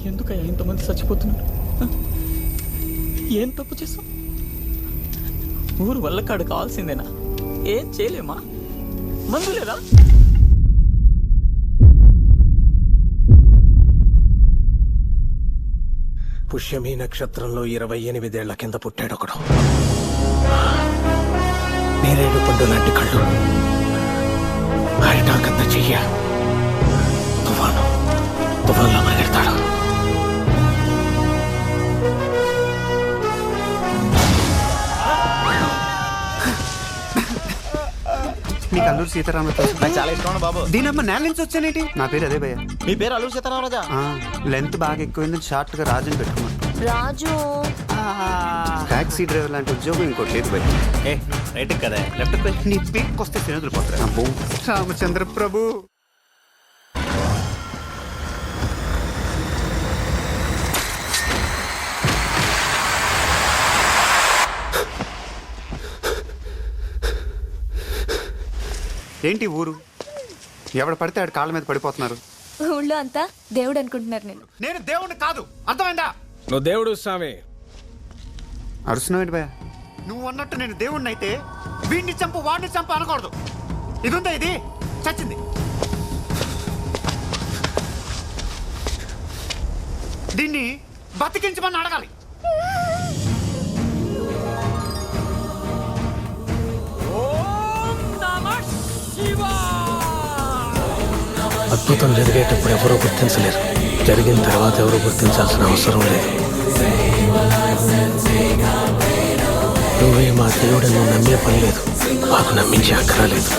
ఎందుకయ్యా ఇంతమంది చచ్చిపోతున్నారు? ఏం తప్పు చేసాం? ఊరు వల్లకాడు కావాల్సిందేనా? ఏం చేయలేమా? మందు లేదా? పుష్యమి నక్షత్రంలో 28 ఏళ్ల కింద పుట్టాడొకడు. నేరేడు పండు లాంటి కళ్ళు, హరిటాకంత చెయ్య, తుఫాన్లో మాట్లాడతాడు. నీకు అల్లూరు సీతారామరాజు నాకు చాలా ఇష్టం బాబు. దీనమ్మ నేల నుంచి వచ్చానేటి? నా పేరు అదే భయ్య. మీ పేరు అల్లూరు సీతారామరాజా? లెంత్ బాగా ఎక్కువైంది, షార్ట్ గా రాజుని పెట్టుకున్నాను. రాజు టాక్సీ డ్రైవర్ లాంటి ఉద్యోగం ఇంకోటి లేదు భయ్య. రైట్ కదా, లెఫ్ట్ పోయి. నీ పీక్ వస్తే తినదులు పోతారా? రామచంద్ర ప్రభు. ఏంటి ఊరు? ఎవడ పడితే ఆడు కాళ్ళ మీద పడిపోతున్నారు. ఊళ్ళో అంతా దేవుడు అనుకుంటున్నారు. నేను దేవుడిని కాదు, అర్థమైందా? నువ్వు దేవుడు స్వామి. అరుస్తున్నావు భయ? నువ్వు అన్నట్టు నేను దేవుడిని అయితే వీడిని చంపు వాడిని చంపు అనకూడదు. ఇది ఉందా? ఇది చచ్చింది. దీన్ని బతికించమని అడగాలి. అద్భుతం జరిగేటప్పుడు ఎవరూ గుర్తించలేరు, జరిగిన తర్వాత ఎవరూ గుర్తించాల్సిన అవసరం లేదు. నువ్వే మా దేవుడిని నమ్మే పని లేదు, మాకు నమ్మించే అక్కర్లేదు.